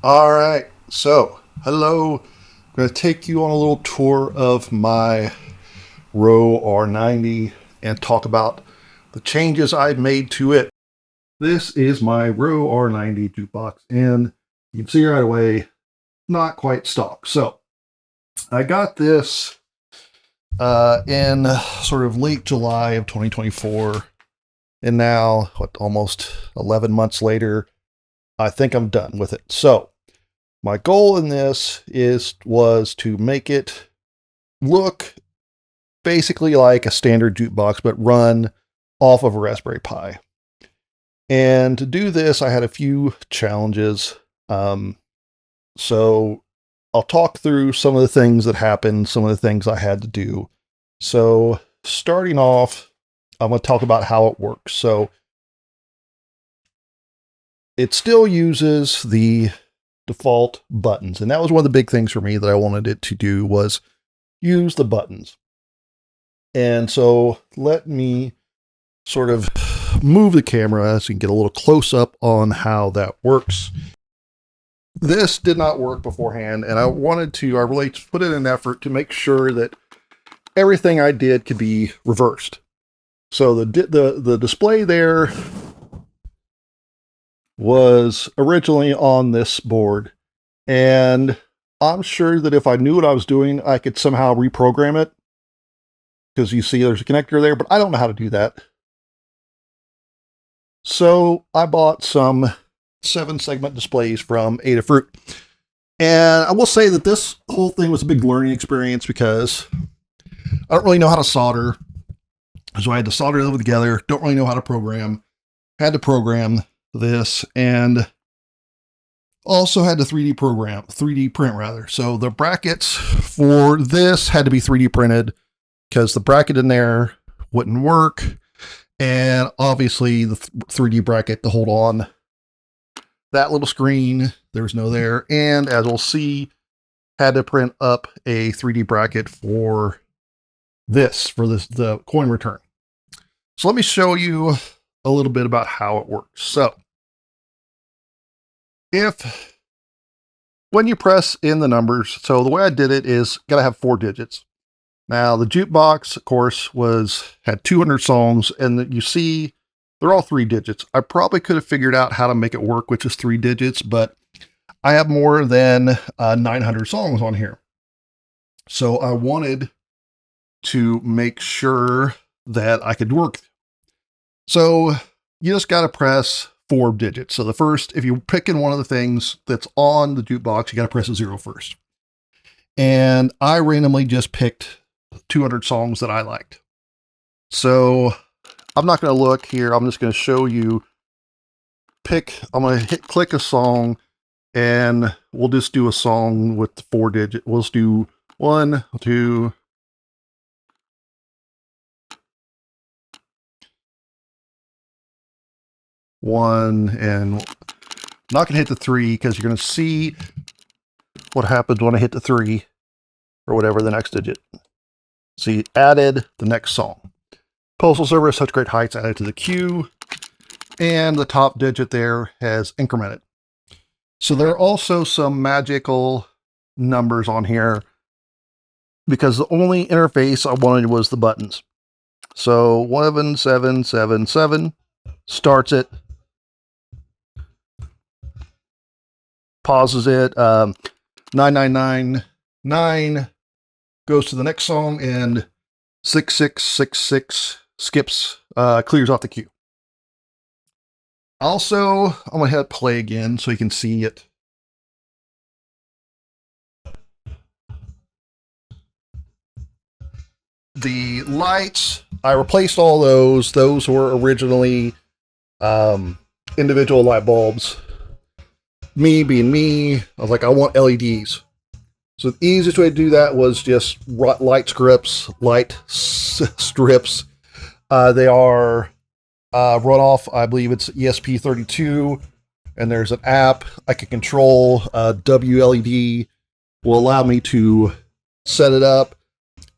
All right, so hello. I'm going to take you on a little tour of my Rowe R90 and talk about the changes I've made to it. This is my Rowe R90 Jukebox, and you can see right away, not quite stock. So I got this in sort of late July of 2024, and now, almost 11 months later, I think I'm done with it. So my goal in this was to make it look basically like a standard jukebox, but run off of a Raspberry Pi. And to do this, I had a few challenges. So I'll talk through some of the things that happened, some of the things I had to do. So starting off, I'm going to talk about how it works. So it still uses the default buttons, and that was one of the big things for me that I wanted it to do was use the buttons. And so let me sort of move the camera so you can get a little close up on how that works. This did not work beforehand, and I really put in an effort to make sure that everything I did could be reversed. So the display there was originally on this board, and I'm sure that if I knew what I was doing, I could somehow reprogram it, because you see there's a connector there, but I don't know how to do that. So I bought some 7-segment displays from Adafruit. And I will say that this whole thing was a big learning experience because I don't really know how to solder. So I had to solder them together. Don't really know how to program. Had to program this, and also had to 3D print rather. So the brackets for this had to be 3D printed because the bracket in there wouldn't work. And obviously the 3D bracket to hold on that little screen, there was no there. And as we'll see, had to print up a 3D bracket for the coin return. So let me show you a little bit about how it works. So when you press in the numbers, so the way I did it is got to have 4 digits. Now the jukebox, of course, had 200 songs, and you see they're all 3 digits. I probably could have figured out how to make it work with just 3 digits, but I have more than 900 songs on here. So I wanted to make sure that I could work. So you just got to press 4 digits. So the first, if you're picking one of the things that's on the jukebox, you got to press a 0 first. And I randomly just picked 200 songs that I liked. So I'm not going to look here. I'm just going to show you. I'm going to click a song, and we'll just do a song with the 4 digit. We'll just do 1, 2, 1, and I'm not going to hit the 3 because you're going to see what happens when I hit the 3 or whatever the next digit. See, added the next song. Postal Service, Such Great Heights, added to the queue, and the top digit there has incremented. So there are also some magical numbers on here because the only interface I wanted was the buttons. So 1777 starts it, pauses it, 9999 goes to the next song, and 6666 skips, clears off the queue. Also, I'm going to hit play again so you can see it. The lights, I replaced all those. Those were originally individual light bulbs. Me being me, I was like, I want LEDs. So the easiest way to do that was just light strips. They are run off, I believe it's ESP32, and there's an app I can control. WLED will allow me to set it up.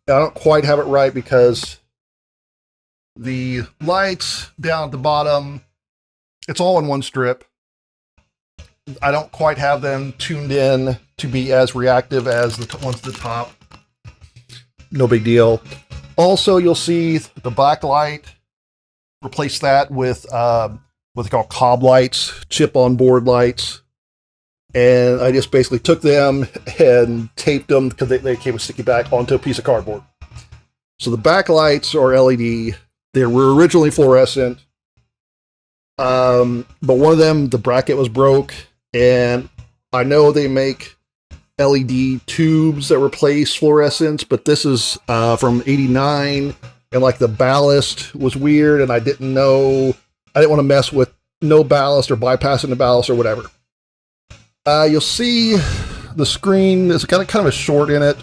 I don't quite have it right because the lights down at the bottom, it's all in one strip. I don't quite have them tuned in to be as reactive as the ones at the top. No big deal. Also, you'll see the black light. Replace that with what they call cob lights, chip on board lights. And I just basically took them and taped them because they came with sticky back onto a piece of cardboard. So the backlights are LED. They were originally fluorescent. But one of them, the bracket was broke. And I know they make LED tubes that replace fluorescents, but this is from 89. And like the ballast was weird, and I didn't know, I didn't want to mess with no ballast or bypassing the ballast or whatever. You'll see the screen, there's kind of a short in it.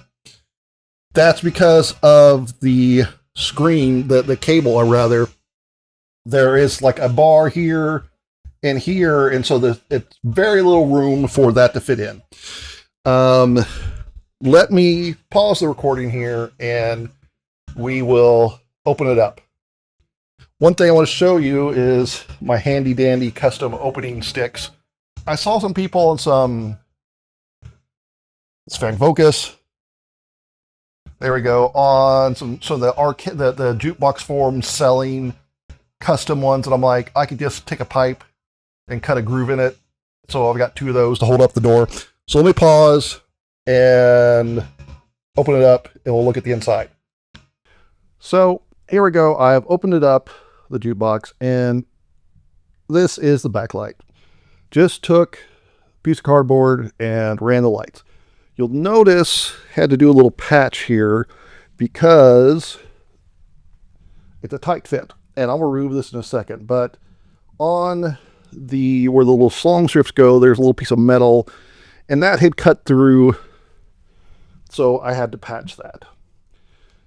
That's because of the screen, the cable, or rather, there is like a bar here and here, and so it's very little room for that to fit in. Let me pause the recording here, and we will open it up. One thing I want to show you is my handy dandy custom opening sticks. I saw some people on some, let's focus. There we go. On some, so the jukebox forum selling custom ones, and I'm like, I could just take a pipe and cut a groove in it. So I've got 2 of those to hold up the door. So let me pause and open it up, and we'll look at the inside. So here we go. I've opened it up, the jukebox, and this is the backlight. Just took a piece of cardboard and ran the lights. You'll notice had to do a little patch here because it's a tight fit, and I'll remove this in a second. But on where the little song strips go, there's a little piece of metal, and that had cut through, so I had to patch that.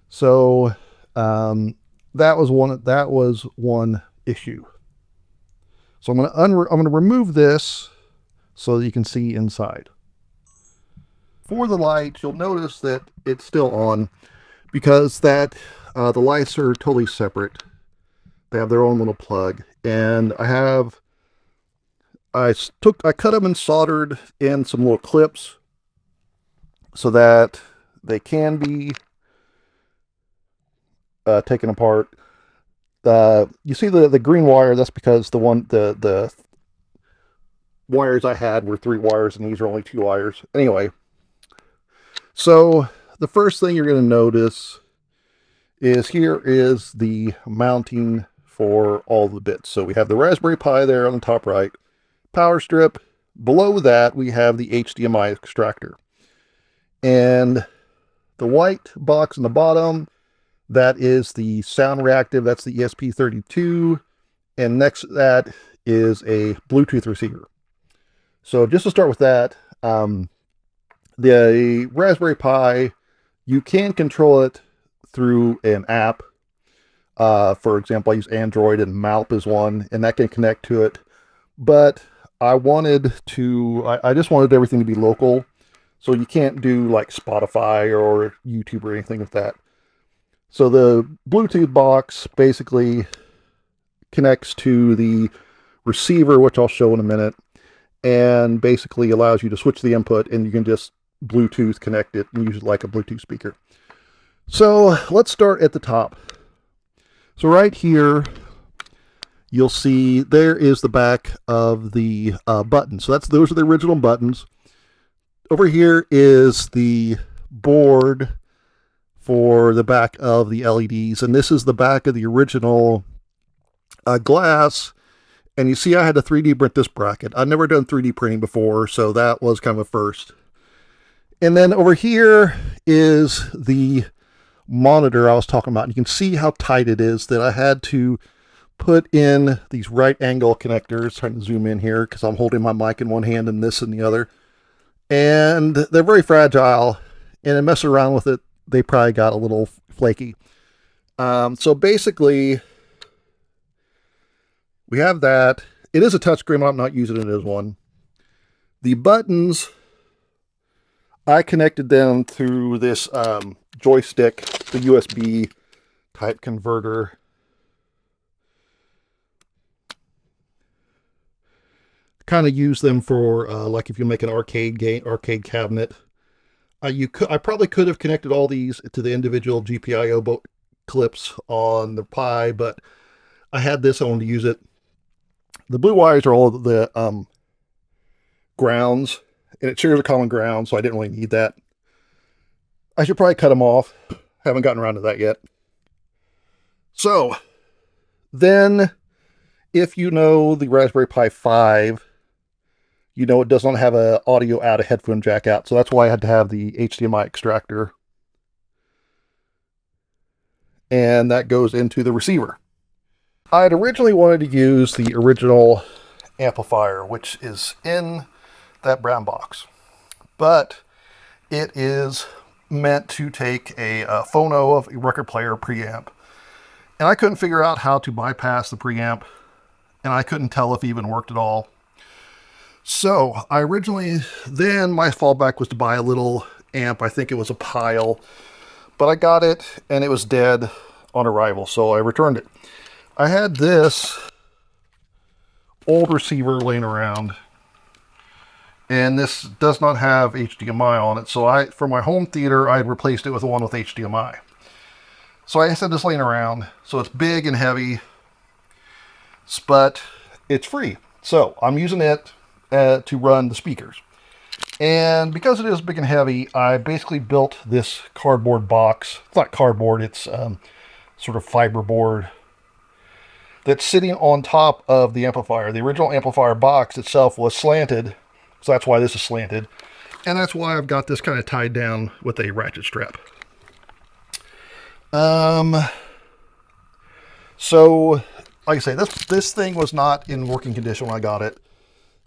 So that was one issue. So I'm going to remove this so that you can see inside. For the lights, you'll notice that it's still on because the lights are totally separate. They have their own little plug, and I cut them and soldered in some little clips so that they can be taken apart. You see the green wire, that's because the wires I had were 3 wires and these are only 2 wires. Anyway, so the first thing you're going to notice is here is the mounting for all the bits. So we have the Raspberry Pi there on the top right, power strip. Below that we have the HDMI extractor, and the white box on the bottom, that is the sound reactive. That's the ESP32. And next to that is a Bluetooth receiver. So just to start with that, the Raspberry Pi, you can control it through an app. For example, I use Android, and Malp is one, and that can connect to it. But I just wanted everything to be local. So you can't do like Spotify or YouTube or anything with that. So the Bluetooth box basically connects to the receiver, which I'll show in a minute, and basically allows you to switch the input, and you can just Bluetooth connect it and use it like a Bluetooth speaker. So let's start at the top. So right here, you'll see there is the back of the button. So those are the original buttons. Over here is the board for the back of the LEDs, and this is the back of the original glass. And you see I had to 3D print this bracket. I've never done 3D printing before, so that was kind of a first. And then over here is the monitor I was talking about. You can see how tight it is that I had to put in these right angle connectors. Trying to zoom in here because I'm holding my mic in one hand and this in the other. And they're very fragile, and in messing around with it, they probably got a little flaky. So basically, we have that. It is a touchscreen, but I'm not using it as one. The buttons, I connected them through this joystick, the USB type converter. Kind of use them for like if you make an arcade cabinet. I probably could have connected all these to the individual GPIO clips on the Pi, but I had this. I wanted to use it. The blue wires are all of the grounds, and it shares a common ground, so I didn't really need that. I should probably cut them off. Haven't gotten around to that yet. So then, if you know the Raspberry Pi 5, you know it does not have an audio out, a headphone jack out. So that's why I had to have the HDMI extractor. And that goes into the receiver. I had originally wanted to use the original amplifier, which is in that brown box. But it is meant to take a phono of a record player preamp. And I couldn't figure out how to bypass the preamp. And I couldn't tell if it even worked at all. So I originally, then my fallback was to buy a little amp. I think it was a Pile, but I got it and it was dead on arrival, so I returned it. I had this old receiver laying around, and this does not have HDMI on it, so for my home theater, I had replaced it with one with HDMI. So I had this laying around, so it's big and heavy, but it's free. So I'm using it to run the speakers. And because it is big and heavy, I basically built this cardboard box. It's not cardboard, it's sort of fiberboard that's sitting on top of the amplifier. The original amplifier box itself was slanted, so that's why this is slanted. And that's why I've got this kind of tied down with a ratchet strap. So, like I say, this thing was not in working condition when I got it.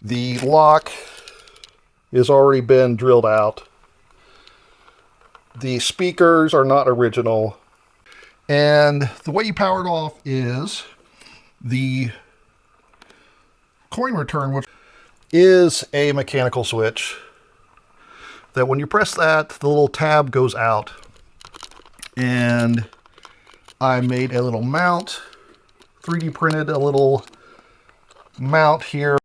The lock has already been drilled out. The speakers are not original. And the way you power it off is the coin return, which is a mechanical switch that when you press that, the little tab goes out. And I made a little mount, 3D printed a little mount here.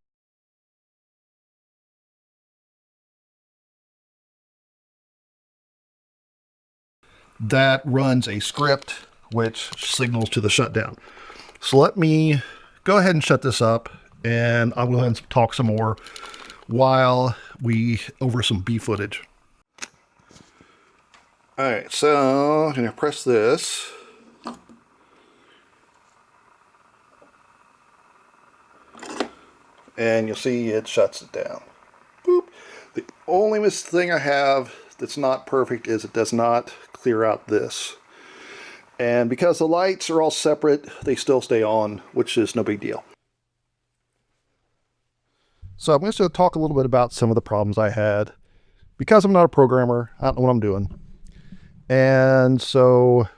That runs a script which signals to the shutdown. So let me go ahead and shut this up, and I'll go ahead and talk some more while we over some B footage. All right, so I'm gonna press this. And you'll see it shuts it down. Boop. The only thing I have that's not perfect is it does not clear out this. And because the lights are all separate, they still stay on, which is no big deal. So I'm going to talk a little bit about some of the problems I had. Because I'm not a programmer, I don't know what I'm doing. And so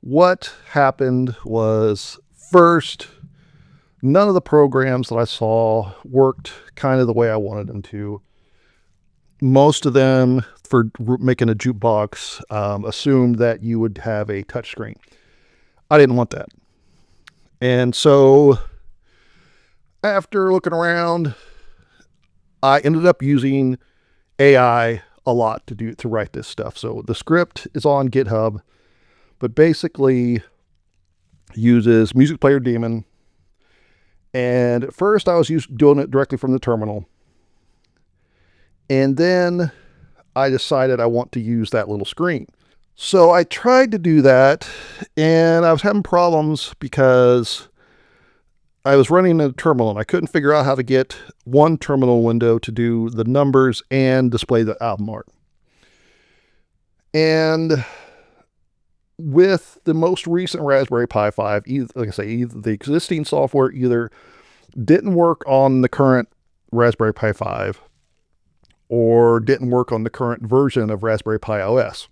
what happened was, first, none of the programs that I saw worked kind of the way I wanted them to. Most of them, for making a jukebox, assumed that you would have a touchscreen. I didn't want that. And so, after looking around, I ended up using AI a lot to write this stuff. So the script is on GitHub, but basically uses Music Player Daemon. And at first I was doing it directly from the terminal. And then I decided I want to use that little screen. So I tried to do that, and I was having problems because I was running a terminal and I couldn't figure out how to get one terminal window to do the numbers and display the album art. And with the most recent Raspberry Pi 5, like I say, the existing software either didn't work on the current Raspberry Pi 5 or didn't work on the current version of Raspberry Pi OS.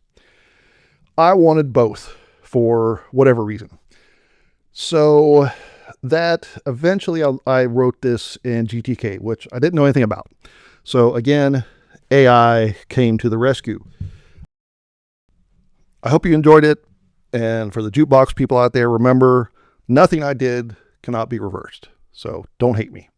I wanted both for whatever reason. So that eventually I wrote this in GTK, which I didn't know anything about. So again, AI came to the rescue. I hope you enjoyed it. And for the jukebox people out there, remember, nothing I did cannot be reversed. So don't hate me.